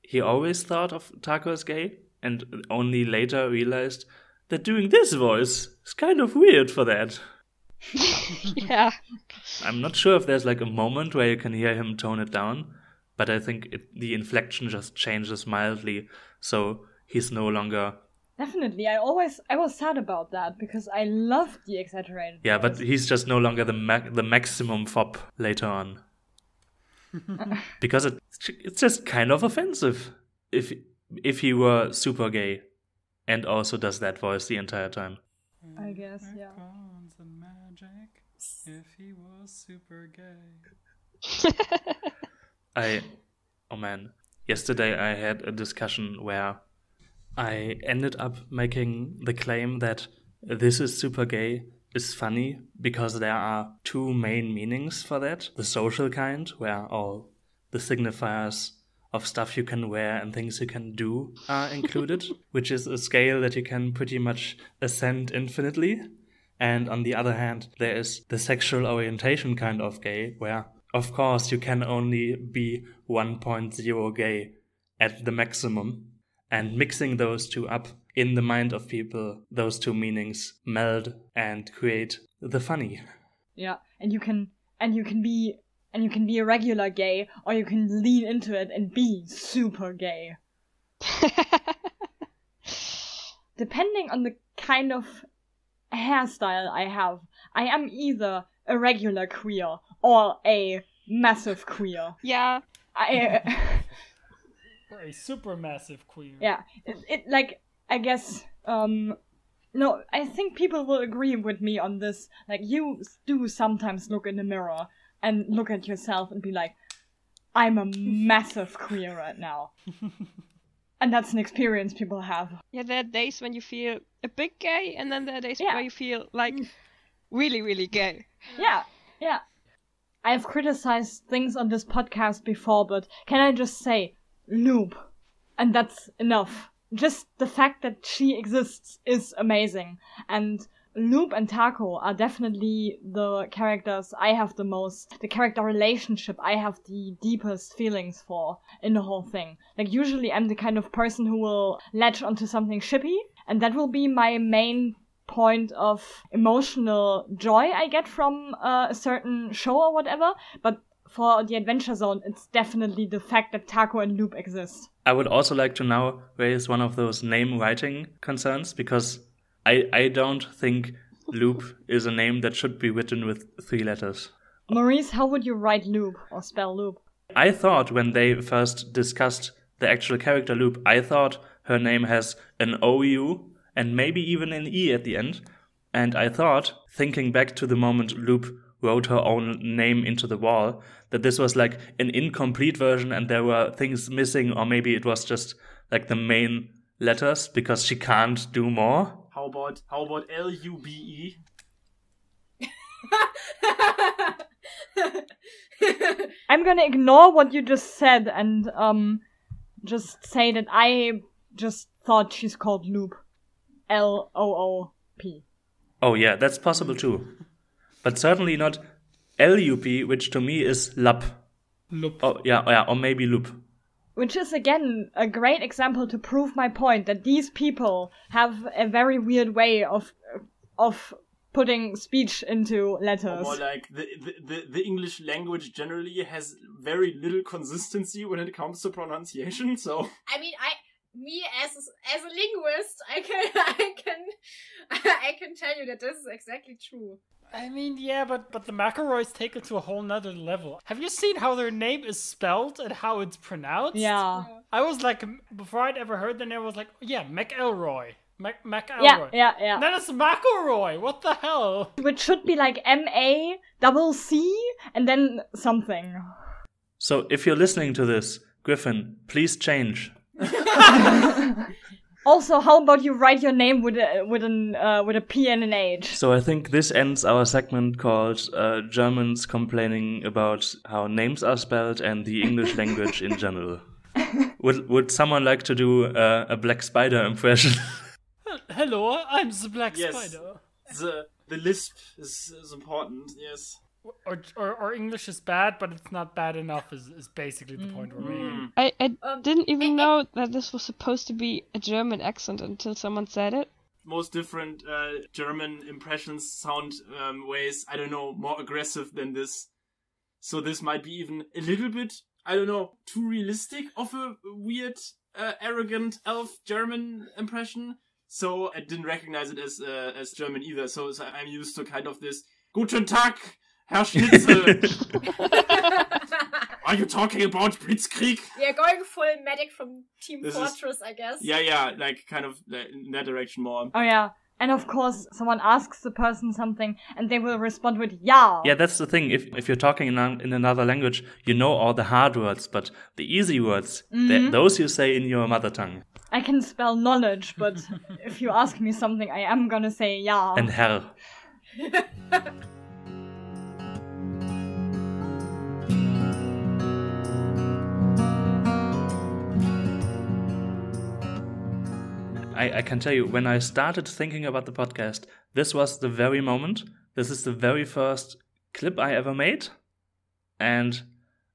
he always thought of Taco as gay and only later realized that doing this voice is kind of weird for that. Yeah. I'm not sure if there's like a moment where you can hear him tone it down, but I think the inflection just changes mildly, so he's no longer... Definitely, I was sad about that, because I loved the exaggerated Yeah, voice. but he's just no longer the maximum fop later on. Because it's just kind of offensive if he were super gay and also does that voice the entire time. I guess, yeah. And magic, if he was super gay. Oh man, yesterday I had a discussion where I ended up making the claim that This Is Super Gay is funny because there are two main meanings for that. The social kind, where all the signifiers of stuff you can wear and things you can do are included, which is a scale that you can pretty much ascend infinitely. And on the other hand, there is the sexual orientation kind of gay, where, of course, you can only be 1.0 gay at the maximum. And mixing those two up in the mind of people, those two meanings meld and create the funny. Yeah, and you can be a regular gay, or you can lean into it and be super gay. Depending on the kind of hairstyle I have, I am either a regular queer or a massive queer. Yeah. Or a super massive queer. Yeah, it like, I guess, no, I think people will agree with me on this. Like, you do sometimes look in the mirror and look at yourself and be like, I'm a massive queer right now. And that's an experience people have. Yeah, there are days when you feel a bit gay, and then there are days where you feel like really, really gay. Yeah, yeah. I've criticized things on this podcast before, but can I just say, Loop. And that's enough. Just the fact that she exists is amazing. And Loop and Taco are definitely the characters I have the character relationship I have the deepest feelings for in the whole thing. Like, usually I'm the kind of person who will latch onto something shippy, and that will be my main point of emotional joy I get from a certain show or whatever, but for the Adventure Zone, it's definitely the fact that Taco and Loop exist. I would also like to now raise one of those name writing concerns, because I don't think Loop is a name that should be written with 3 letters. Maurice, how would you write Loop or spell Loop? I thought when they first discussed the actual character Loop, I thought her name has an OU and maybe even an E at the end. And I thought, thinking back to the moment Loop wrote her own name into the wall, that this was like an incomplete version and there were things missing, or maybe it was just like the main letters because she can't do more. How about LUBE? I'm gonna ignore what you just said and just say that I just thought she's called Loop. LOOP. Oh yeah, that's possible too. But certainly not LUP, which to me is LUP. Loop. Oh yeah, or maybe Loop. Which is again a great example to prove my point that these people have a very weird way of putting speech into letters. Or like the English language generally has very little consistency when it comes to pronunciation. So I mean, me as a linguist, I can tell you that this is exactly true. I mean, yeah, but the McElroys take it to a whole nother level. Have you seen how their name is spelled and how it's pronounced? Yeah. I was like, before I'd ever heard the name, I was like, yeah, McElroy. McElroy. Yeah. And then it's McElroy. What the hell? Which should be like MACC and then something. So if you're listening to this, Griffin, please change. Also, how about you write your name with a P and an H? So I think this ends our segment called Germans complaining about how names are spelled and the English language in general. Would someone like to do a Black Spider impression? Hello, I'm the Black yes, Spider. The lisp is important. Yes. Or English is bad, but it's not bad enough is basically the point we're making. I didn't even know that this was supposed to be a German accent until someone said it. Most different German impressions sound ways, I don't know, more aggressive than this. So this might be even a little bit, I don't know, too realistic of a weird, arrogant elf German impression. So I didn't recognize it as German either. So I'm used to kind of this Guten Tag, Herr Schnitzel. Are you talking about Blitzkrieg? Yeah, going full medic from Team Fortress, I guess. Yeah, like kind of in that direction more. Oh yeah. And of course, someone asks the person something and they will respond with ja. Yeah, that's the thing. If you're talking in another language, you know all the hard words, but the easy words, those you say in your mother tongue. I can spell knowledge, but if you ask me something, I am gonna say ja. And Herr. I can tell you, when I started thinking about the podcast, this was the very moment. This is the very first clip I ever made. And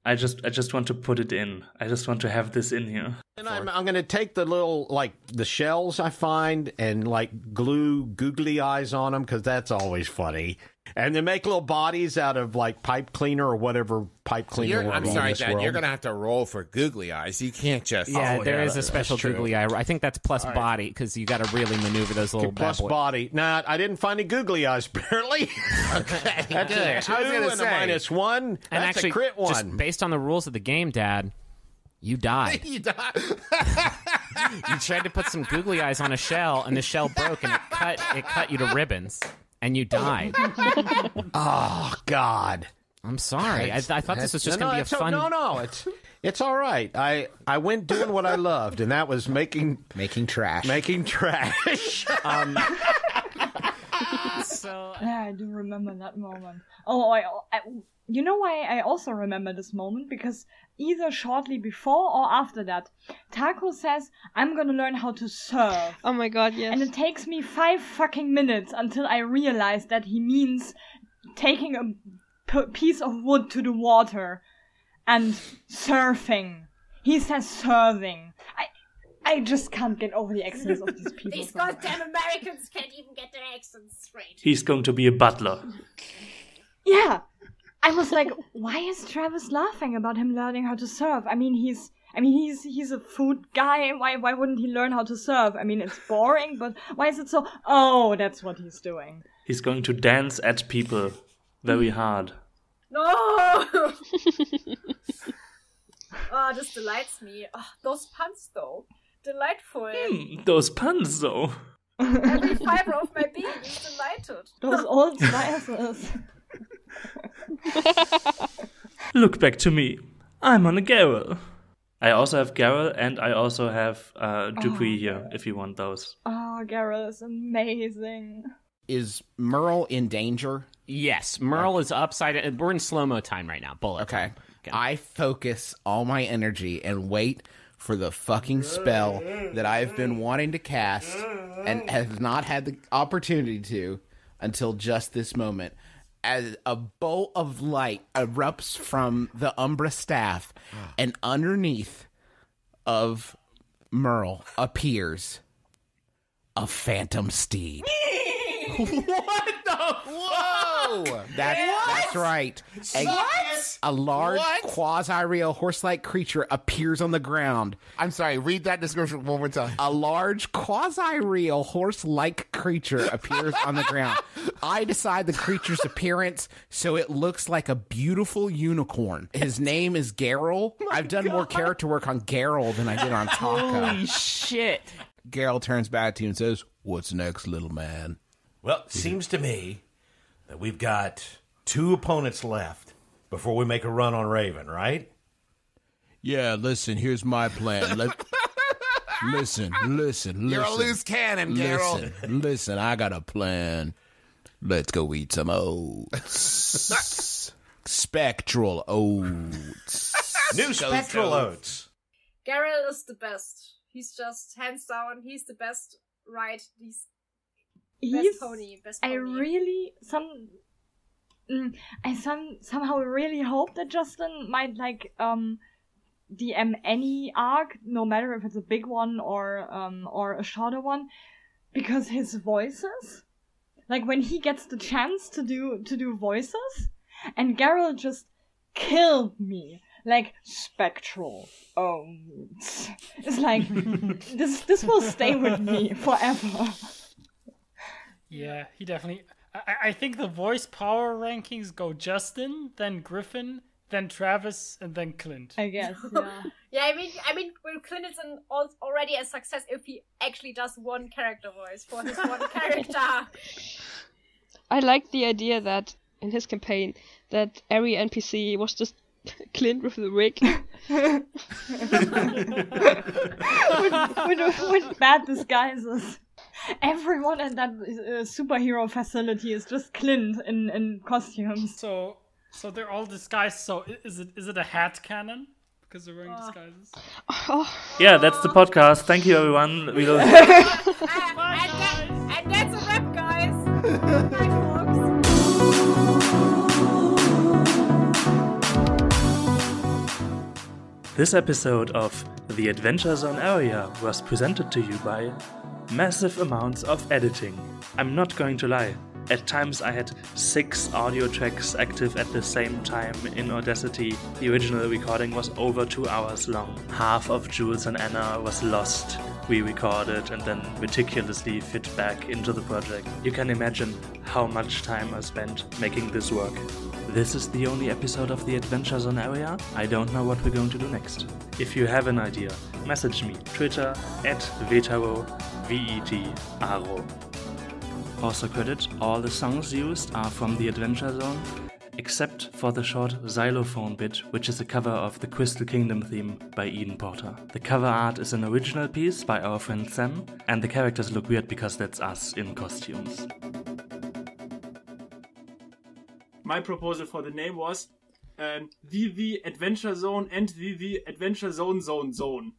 I just want to put it in. I just want to have this in here. And I'm going to take the little, like, the shells I find and, like, glue googly eyes on them, because that's always funny. And then make little bodies out of, like, pipe cleaner or whatever pipe cleaner. I'm sorry, Dad, you're going to have to roll for googly eyes. You can't just... Yeah, there is a special googly eye. I think that's plus body, because you got to really maneuver those little plus body. Nah, I didn't find any googly eyes, apparently. Okay, that's a 2 and a -1. And that's actually, a crit 1. just based on the rules of the game, Dad, you died. You died. You tried to put some googly eyes on a shell, and the shell broke, and it cut you to ribbons, and you died. Oh, God. I'm sorry. I thought this was just going to be a fun... No, it's all right. I went doing what I loved, and that was making trash. Making trash. Yeah, I do remember that moment. Oh, you know why I also remember this moment? Because either shortly before or after that, Taco says, I'm gonna learn how to surf. Oh my god, yes. And it takes me 5 fucking minutes until I realize that he means taking a piece of wood to the water and surfing. He says serving. I just can't get over the accents of these people. These goddamn Americans can't even get their accents straight. He's going to be a butler. Yeah. I was like, why is Travis laughing about him learning how to surf? I mean, I mean, he's a food guy. Why wouldn't he learn how to surf? I mean, it's boring, but why is it so... Oh, that's what he's doing. He's going to dance at people very hard. No! Oh, this delights me. Oh, those puns, though. Delightful. Those puns, though. Every fiber of my being is delighted. Those old slices. Look back to me. I'm on a Garrel. I also have Garrel, and I also have Dupree here, if you want those. Oh, Garrel is amazing. Is Merle in danger? Yes, Merle is upside. We're in slow-mo time right now. Bullet time. Okay. I focus all my energy and wait for the fucking spell that I've been wanting to cast and have not had the opportunity to until just this moment. As a bolt of light erupts from the Umbra staff, and underneath of Merle appears a phantom steed. What the? Whoa! That's right. A large quasi-real horse-like creature appears on the ground. I'm sorry, read that description one more time. A large quasi-real horse-like creature appears on the ground. I decide the creature's appearance so it looks like a beautiful unicorn. His name is Garrel. I've done more character work on Garrel than I did on Taka. Holy shit. Garrel turns back to you and says, "What's next, little man?" Well, it seems to me that we've got 2 opponents left before we make a run on Raven, right? Yeah, listen, here's my plan. Listen. You're a loose cannon, Geralt. Listen, I got a plan. Let's go eat some oats. Spectral oats. New spectral oats. Geralt is the best. He's just hands down. He's the best. Right? He's best pony. I really somehow really hope that Justin might DM any arc, no matter if it's a big one or a shorter one, because his voices, like when he gets the chance to do voices, and Geralt just killed me. Like spectral oats. It's like this will stay with me forever. Yeah, he definitely. I think the voice power rankings go Justin, then Griffin, then Travis, and then Clint. I guess. Yeah. I mean, well, Clint is already a success if he actually does one character voice for his one character. I like the idea that in his campaign that every NPC was just Clint with the wig. with bad disguises. Everyone at that superhero facility is just Clint in costumes. So they're all disguised. So is it a hat cannon? Because they're wearing disguises. Yeah, that's the podcast. Thank you, everyone. We'll... and that's a wrap, guys. Bye, folks. This episode of The Adventure Zone Area was presented to you by massive amounts of editing. I'm not going to lie. At times I had 6 audio tracks active at the same time in Audacity. The original recording was over 2 hours long. Half of Jules and Anna was lost, re-recorded, and then meticulously fit back into the project. You can imagine how much time I spent making this work. This is the only episode of the Adventure Zone Area. I don't know what we're going to do next. If you have an idea, message me. Twitter @Vetaro, VETARO. Also credit, all the songs used are from the Adventure Zone, except for the short xylophone bit, which is a cover of the Crystal Kingdom theme by Eden Porter. The cover art is an original piece by our friend Sam, and the characters look weird because that's us in costumes. My proposal for the name was VV Adventure Zone and VV Adventure Zone.